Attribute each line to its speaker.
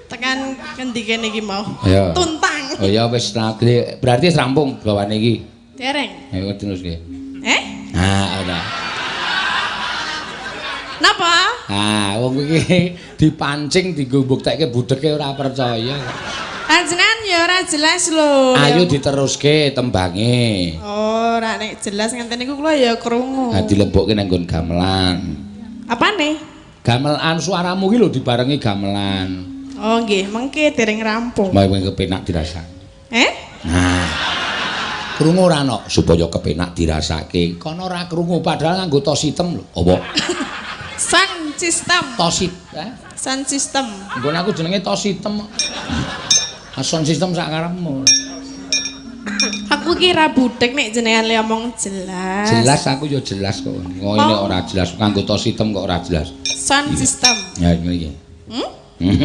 Speaker 1: Tekan ngendi kene iki mau?
Speaker 2: Ya.
Speaker 1: Tuntang.
Speaker 2: Oh ya wis berarti rampung bawane iki.
Speaker 1: Dereng.
Speaker 2: Ayo teruske.
Speaker 1: Nah,
Speaker 2: ora.
Speaker 1: Napa?
Speaker 2: Wong iki dipancing dienggo mbuktekke budheke ora percaya.
Speaker 1: Panjenengan ya ora jelas lho.
Speaker 2: Ayo diteruske tembange.
Speaker 1: Oh, ora nek jelas ngenten niku kula ya krungu.
Speaker 2: Ha dilebokke nang nggon gamelan.
Speaker 1: Apane?
Speaker 2: Gamelan suaramu ki lho dibarengi gamelan.
Speaker 1: Oh nggih, mengke dereng rampung.
Speaker 2: Mau kepenak dirasake. Nah. Krungu ora ana supaya kepenak dirasake. Kono ora krungu padahal nganggo tos hitam lho. Apa?
Speaker 1: Sound system.
Speaker 2: Tosit,
Speaker 1: Sound system.
Speaker 2: Nggon aku jenenge tos hitam. Sound system sak karepmu.
Speaker 1: Aku kira budek nek jenengan le omong jelas.
Speaker 2: Jelas aku ya jelas kok. Ngene ora jelas nganggo tos hitam kok ora jelas.
Speaker 1: Sound system.
Speaker 2: Ya iki.